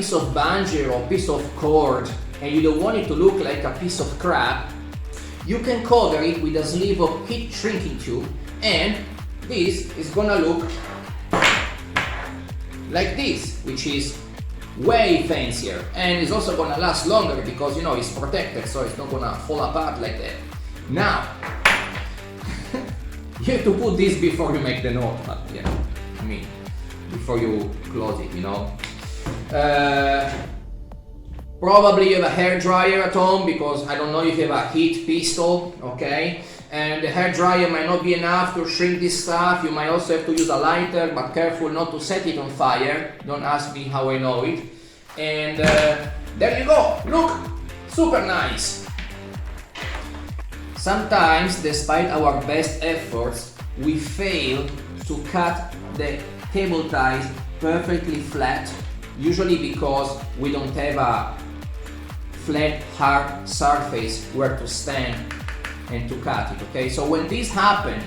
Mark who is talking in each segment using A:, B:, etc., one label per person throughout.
A: piece of bungee or a piece of cord and you don't want it to look like a piece of crap, you can cover it with a sleeve of heat shrinking tube, and this is gonna look like this, which is way fancier, and it's also gonna last longer because you know it's protected, so it's not gonna fall apart like that. Now you have to put this before you make the knot, but yeah, I mean before you close it, you know. Probably you have a hair dryer at home, because I don't know if you have a heat pistol, okay? And the hair dryer might not be enough to shrink this stuff. You might also have to use a lighter, but careful not to set it on fire. Don't ask me how I know it. And there you go, look, super nice. Sometimes, despite our best efforts, we fail to cut the cable ties perfectly flat, usually because we don't have a flat, hard surface where to stand and to cut it, okay? So when this happens,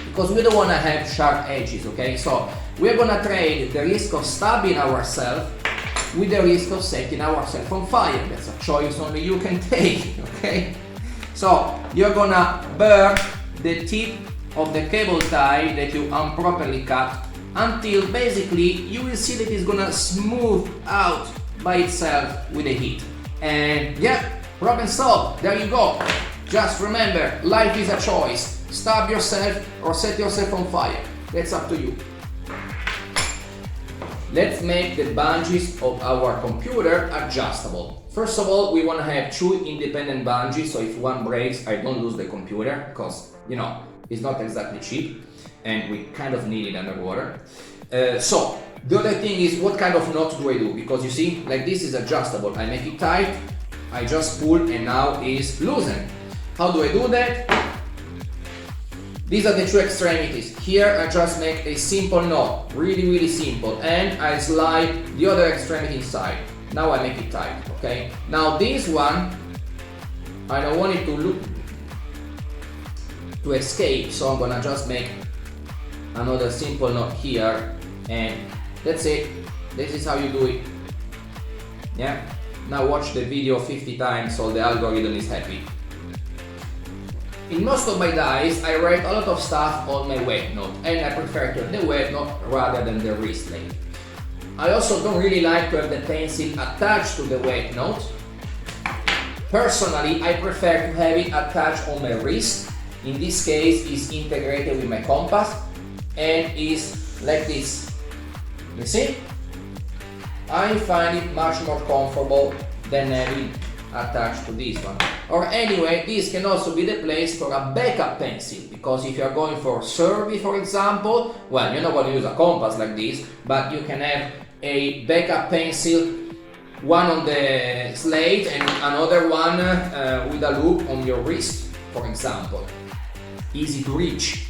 A: because we don't want to have sharp edges, okay? So we're gonna trade the risk of stabbing ourselves with the risk of setting ourselves on fire. That's a choice only you can take, okay? So you're gonna burn the tip of the cable tie that you improperly cut until basically you will see that it's gonna smooth out by itself with the heat. And yeah, problem solved, there you go. Just remember, life is a choice. Stab yourself or set yourself on fire. That's up to you. Let's make the bungees of our computer adjustable. First of all, we want to have two independent bungees, so if one breaks, I don't lose the computer, because, you know, it's not exactly cheap and we kind of need it underwater. So the other thing is, what kind of knot do I do? Because you see, like this is adjustable. I make it tight, I just pull, and now it's loosened. How do I do that? These are the two extremities. Here I just make a simple knot, really simple, and I slide the other extremity inside. Now I make it tight, okay? Now this one, I don't want it to escape, so I'm gonna just make another simple knot here, and that's it. This is how you do it. Yeah? Now watch the video 50 times so the algorithm is happy. In most of my dies, I write a lot of stuff on my wet note, and I prefer to have the wet note rather than the wrist blade. I also don't really like to have the pencil attached to the wet note. Personally, I prefer to have it attached on my wrist. In this case, it's integrated with my compass and is like this. You see? I find it much more comfortable than having attached to this one. Or anyway, this can also be the place for a backup pencil, because if you are going for survey, for example, well, you're not going to use a compass like this, but you can have a backup pencil, one on the slate and another one with a loop on your wrist, for example. Easy to reach.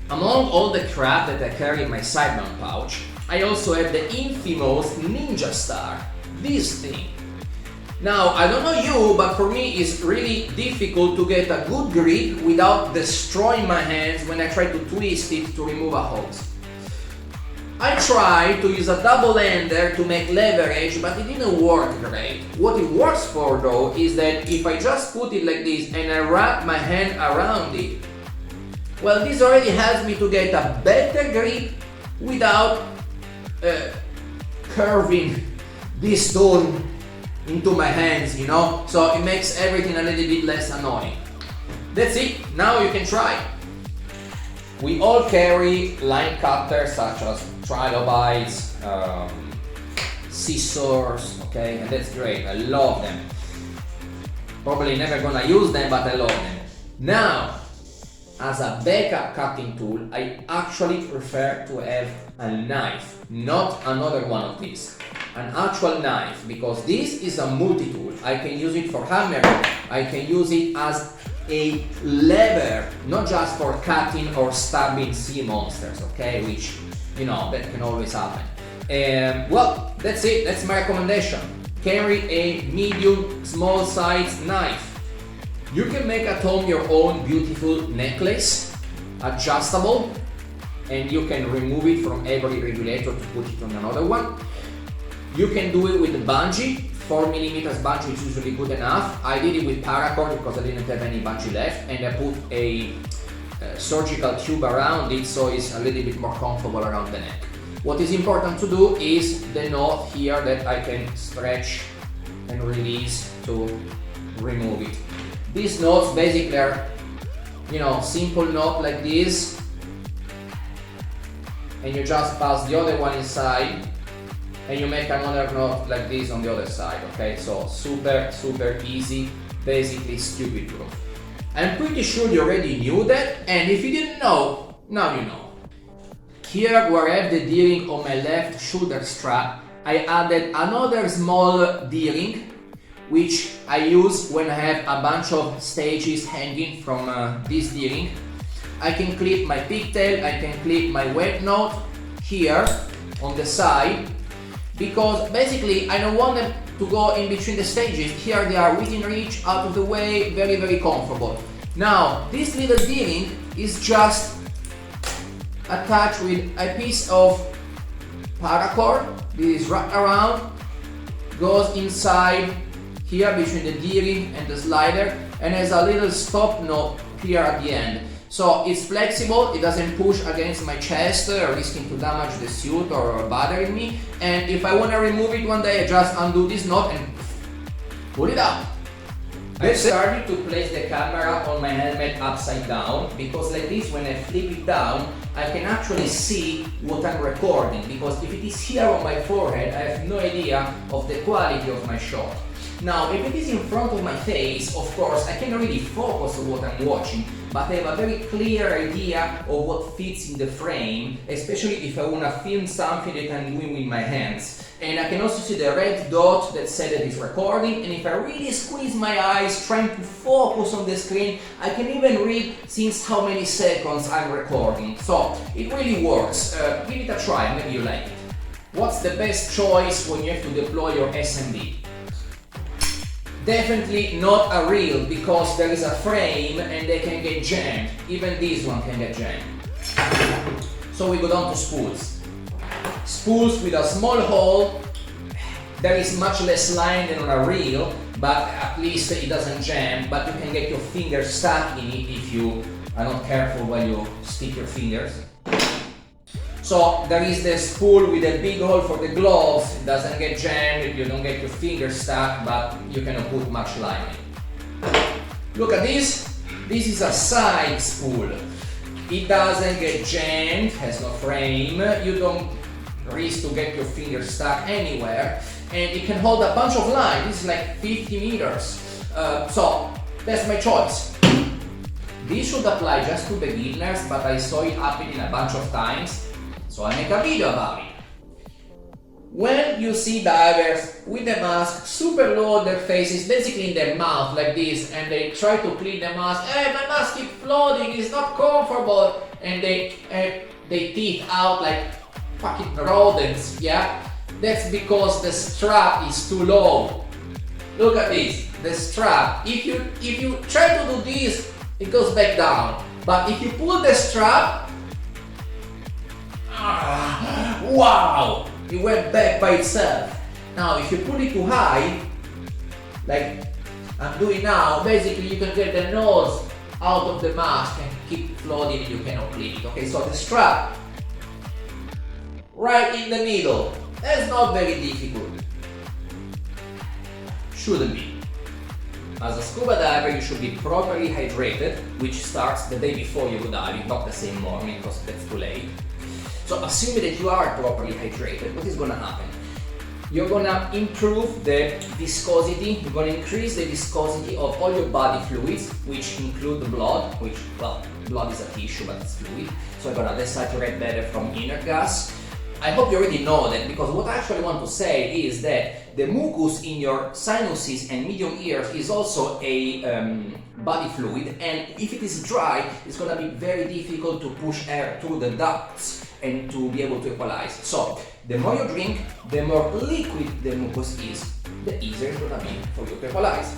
A: Among all the crap that I carry in my side mount pouch, I also have the infamous Ninja Star, this thing. Now, I don't know you, but for me it's really difficult to get a good grip without destroying my hands when I try to twist it to remove a hose. I tried to use a double ender to make leverage, but it didn't work great. What it works for though is that if I just put it like this and I wrap my hand around it, well, this already helps me to get a better grip without curving this tool into my hands, you know, so it makes everything a little bit less annoying. That's it, now you can try. We all carry line cutters such as trilobites, scissors, okay, and that's great, I love them. Probably never gonna use them, but I love them. Now, as a backup cutting tool, I actually prefer to have a knife, not another one of these. An actual knife, because this is a multi-tool. I can use it for hammering, I can use it as a lever, not just for cutting or stabbing sea monsters, okay, which, you know, that can always happen. Well, that's it, that's my recommendation. Carry a medium, small size knife. You can make at home your own beautiful necklace, adjustable, and you can remove it from every regulator to put it on another one. You can do it with the bungee. 4mm bungee is usually good enough. I did it with paracord because I didn't have any bungee left, and I put a surgical tube around it so it's a little bit more comfortable around the neck. What is important to do is the knot here that I can stretch and release to remove it. These knots basically are, simple knot like this, and you just pass the other one inside and you make another knot like this on the other side, okay? So super easy, basically stupid proof. I'm pretty sure you already knew that, and if you didn't know, now you know. Here where I have the D-ring on my left shoulder strap, I added another small D-ring, which I use when I have a bunch of stages hanging from this D-ring. I can clip my pigtail, I can clip my wet knot here on the side, because basically I don't want them to go in between the stages. Here they are within reach, out of the way, very comfortable. Now this little D-ring is just attached with a piece of paracord. This is wrapped around, goes inside here between the D-ring and the slider, and has a little stop knot here at the end. So it's flexible, it doesn't push against my chest, risking to damage the suit or bothering me. And if I want to remove it one day, I just undo this knot and pull it out. I started to place the camera on my helmet upside down, because like this, when I flip it down, I can actually see what I'm recording, because if it is here on my forehead, I have no idea of the quality of my shot. Now, if it is in front of my face, of course, I can really focus on what I'm watching, but I have a very clear idea of what fits in the frame, especially if I want to film something that I'm doing with my hands. And I can also see the red dot that says that it's recording, and if I really squeeze my eyes trying to focus on the screen, I can even read since how many seconds I'm recording. So, it really works. Give it a try, maybe you like it. What's the best choice when you have to deploy your SMD? Definitely not a reel, because there is a frame and they can get jammed. Even this one can get jammed. So we go down to spools. Spools with a small hole. There is much less line than on a reel, but at least it doesn't jam, but you can get your fingers stuck in it if you are not careful while you stick your fingers. So there is the spool with a big hole for the gloves. It doesn't get jammed, you don't get your fingers stuck, but you cannot put much line in it. Look at this. This is a side spool. It doesn't get jammed, has no frame, you don't risk to get your fingers stuck anywhere, and it can hold a bunch of line. This is like 50 meters. So that's my choice. This should apply just to beginners, but I saw it happening a bunch of times, so I make a video about it. When you see divers with the mask super low on their faces, basically in their mouth like this, and they try to clean the mask, hey, my mask keeps floating, it's not comfortable, and they teeth out like fucking rodents, yeah? That's because the strap is too low. Look at this, the strap. If you try to do this, it goes back down. But if you pull the strap, wow, it went back by itself. Now, if you pull it too high, like I'm doing now, basically you can get the nose out of the mask and keep floating and you cannot clean it. Okay, so the strap right in the middle. That's not very difficult. Shouldn't be. As a scuba diver, you should be properly hydrated, which starts the day before you go diving, not the same morning, because that's too late. So assuming that you are properly hydrated, what is going to happen? You're going to improve the viscosity, you're going to increase the viscosity of all your body fluids, which include the blood, which, well, blood is a tissue, but it's fluid. So you're going to desaturate better from inner gas. I hope you already know that, because what I actually want to say is that the mucus in your sinuses and medium ears is also a body fluid, and if it is dry, it's going to be very difficult to push air through the ducts and to be able to equalize. So, the more you drink, the more liquid the mucus is, the easier it's going to be for you to equalize.